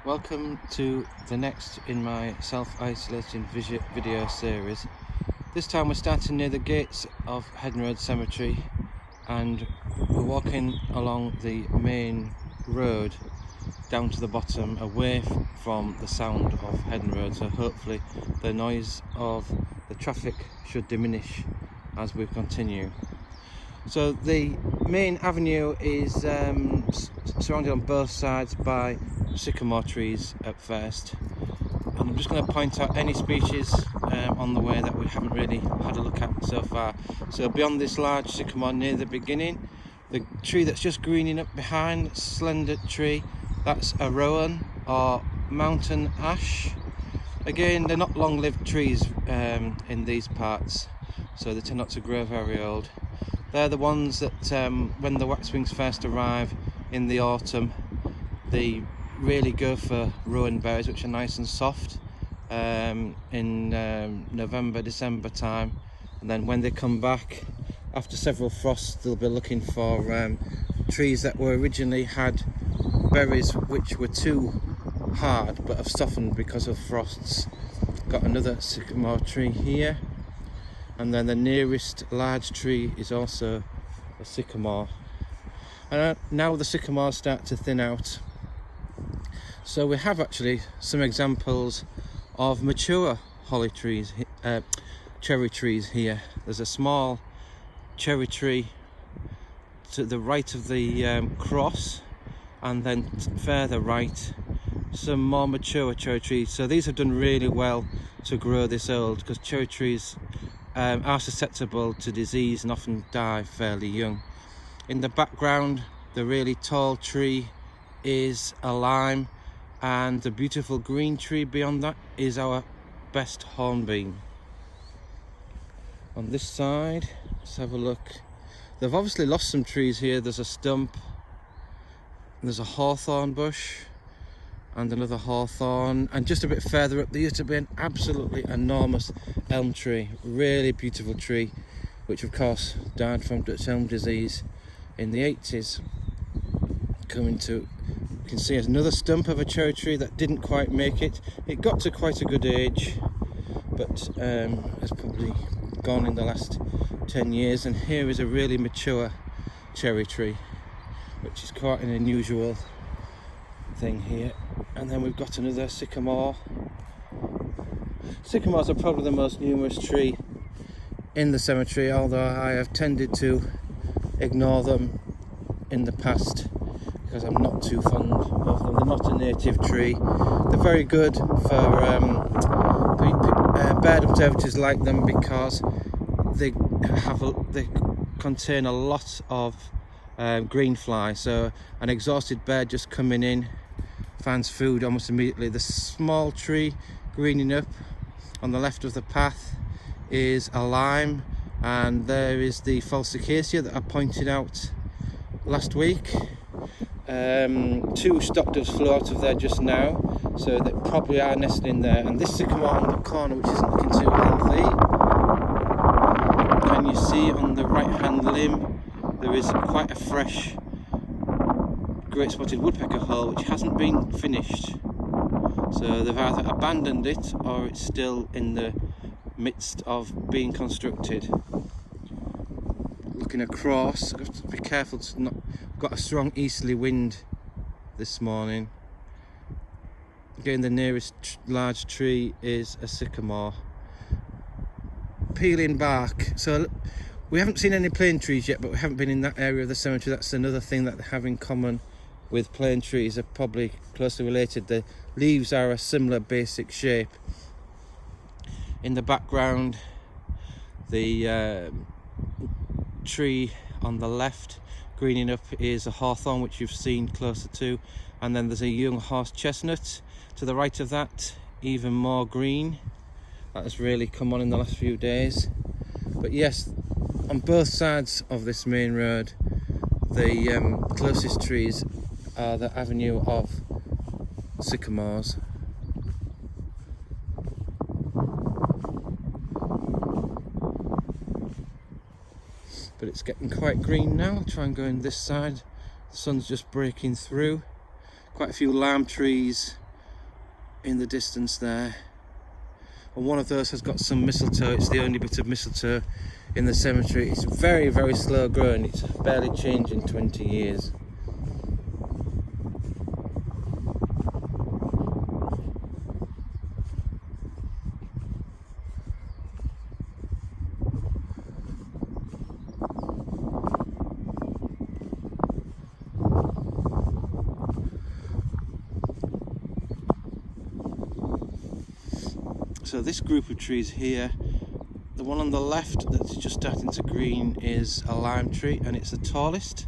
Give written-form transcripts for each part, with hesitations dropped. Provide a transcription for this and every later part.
Welcome to the next in my self-isolation video series. This time we're starting near the gates of Headon Road Cemetery and we're walking along the main road down to the bottom, away from the sound of Headon Road, so hopefully the noise of the traffic should diminish as we continue. So the main avenue is surrounded on both sides by sycamore trees at first, and I'm just going to point out any species on the way that we haven't really had a look at so far. So beyond this large sycamore near the beginning, the tree that's just greening up behind, slender tree, that's a Rowan or mountain ash. Again, they're not long-lived trees in these parts, so they tend not to grow very old. They're the ones that when the waxwings first arrive in the autumn, they really go for Rowan berries, which are nice and soft in November, December time. And then when they come back after several frosts, they'll be looking for trees that were originally had berries which were too hard but have softened because of frosts. Got another sycamore tree here, and then the nearest large tree is also a sycamore. And now the sycamores start to thin out, so we have actually some examples of mature holly trees, cherry trees here. There's a small cherry tree to the right of the cross, and then further right some more mature cherry trees. So these have done really well to grow this old, because cherry trees are susceptible to disease and often die fairly young. In the background, the really tall tree is a lime, and the beautiful green tree beyond that is our best hornbeam. On this side, let's have a look. They've obviously lost some trees here. There's a stump, there's a hawthorn bush and another hawthorn, and just a bit further up there used to be an absolutely enormous elm tree, really beautiful tree, which of course died from Dutch elm disease in the 80s. You can see another stump of a cherry tree that didn't quite make it. It got to quite a good age, but has probably gone in the last 10 years. And here is a really mature cherry tree, which is quite an unusual thing here. And then we've got another sycamore. Sycamores are probably the most numerous tree in the cemetery, although I have tended to ignore them in the past because I'm not too fond of them. They're not a native tree. They're very good for bird observatories like them, because they contain a lot of green fly. So an exhausted bird just coming in finds food almost immediately. The small tree greening up on the left of the path is a lime, and there is the false acacia that I pointed out last week. 2 stock doves flew out of there just now, so they probably are nesting there. And this sycamore on the corner, which isn't looking too healthy, can you see on the right hand limb there is quite a fresh great spotted woodpecker hole which hasn't been finished. So they've either abandoned it or it's still in the midst of being constructed. Looking across, I have to be careful to not. Got a strong easterly wind this morning. Again, the nearest large tree is a sycamore. Peeling bark. So we haven't seen any plane trees yet, but we haven't been in that area of the cemetery. That's another thing that they have in common with plane trees. Are probably closely related. The leaves are a similar basic shape. In the background, the tree on the left greening up is a hawthorn, which you've seen closer to, and then there's a young horse chestnut to the right of that, even more green. That has really come on in the last few days. But yes, on both sides of this main road, the closest trees are the avenue of sycamores. But it's getting quite green now. I'll try and go in this side. The sun's just breaking through. Quite a few lime trees in the distance there, and one of those has got some mistletoe. It's the only bit of mistletoe in the cemetery. It's very, very slow growing. It's barely changed in 20 years. So this group of trees here, the one on the left that's just starting to green is a lime tree, and it's the tallest.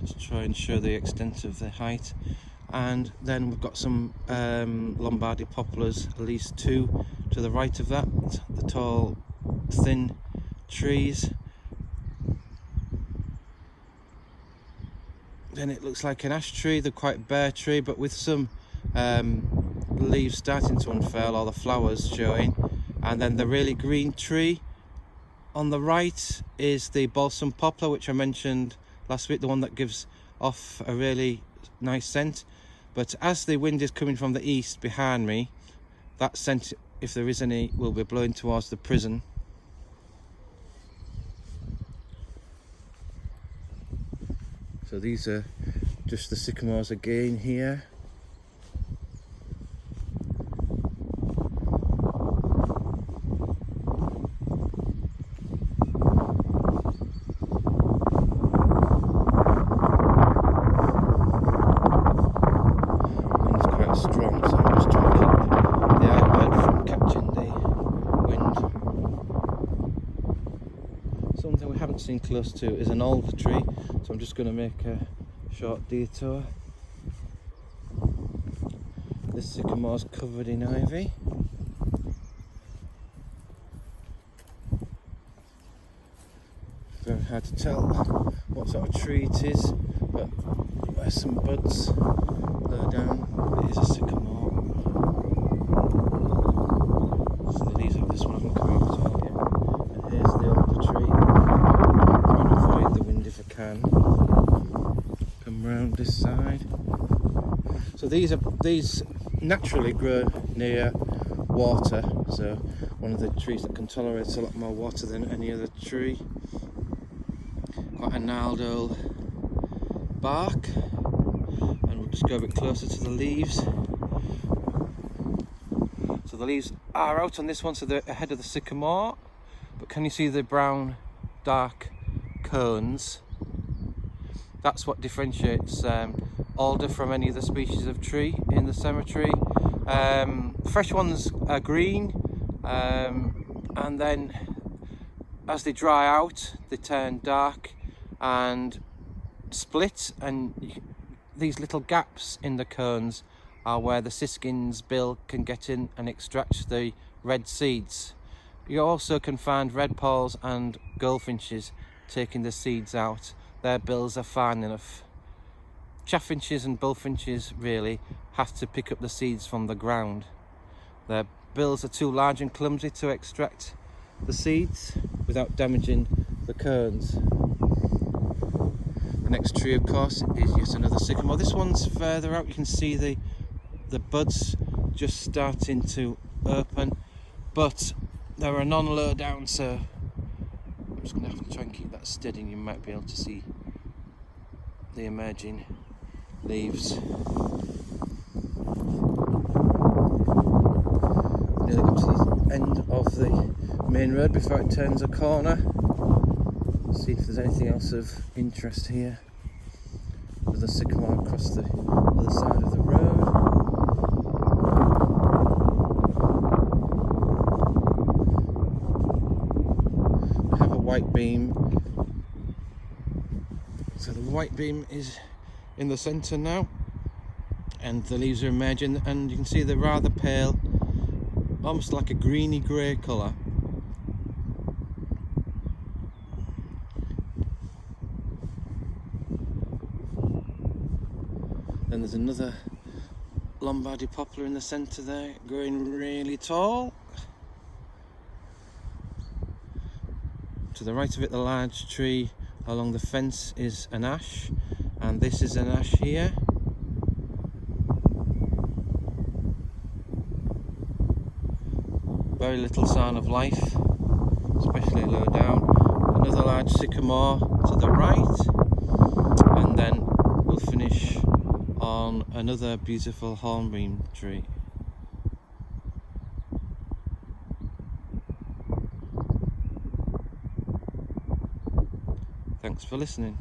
Just try and show the extent of the height. And then we've got some Lombardy poplars, at least two to the right of that, the tall thin trees. Then it looks like an ash tree, the quite bare tree, but with some leaves starting to unfurl, or the flowers showing. And then the really green tree on the right is the balsam poplar, which I mentioned last week, the one that gives off a really nice scent. But as the wind is coming from the east behind me, that scent, if there is any, will be blowing towards the prison. So these are just the sycamores again here. Something we haven't seen close to is an alder tree, so I'm just going to make a short detour. This sycamore's covered in ivy. Very hard to tell what sort of tree it is, but there's some buds low down. It is a sycamore. So the leaves of this one haven't come out at all yet. And here's the alder tree. Trying to avoid the wind if I can. Come round this side. So these naturally grow near water. So one of the trees that can tolerate a lot more water than any other tree. Quite a gnarled old bark, and we'll just go a bit closer to the leaves. So the leaves are out on this one, so they're ahead of the sycamore, but can you see the brown dark cones? That's what differentiates alder from any other species of tree in the cemetery. Fresh ones are green, and then as they dry out they turn dark and split, and these little gaps in the cones are where the siskin's bill can get in and extract the red seeds. You also can find redpolls and goldfinches taking the seeds out. Their bills are fine enough. Chaffinches and bullfinches really have to pick up the seeds from the ground. Their bills are too large and clumsy to extract the seeds without damaging the cones. The next tree, of course, is yet another sycamore. This one's further out. You can see the buds just starting to open, but there are none low down, so I'm just going to have to try and keep that steady, and you might be able to see the emerging leaves. Nearly got to the end of the main road before it turns a corner. See if there's anything else of interest here. There's a sycamore across the other side of the road. We have a whitebeam. So the whitebeam is in the centre now, and the leaves are emerging, and you can see they're rather pale, almost like a greeny grey colour. Then there's another Lombardy poplar in the centre there, growing really tall. To the right of it, the large tree along the fence is an ash, and this is an ash here. very little sign of life, especially low down. Another large sycamore to the right, and then we'll finish on another beautiful hornbeam tree. Thanks for listening.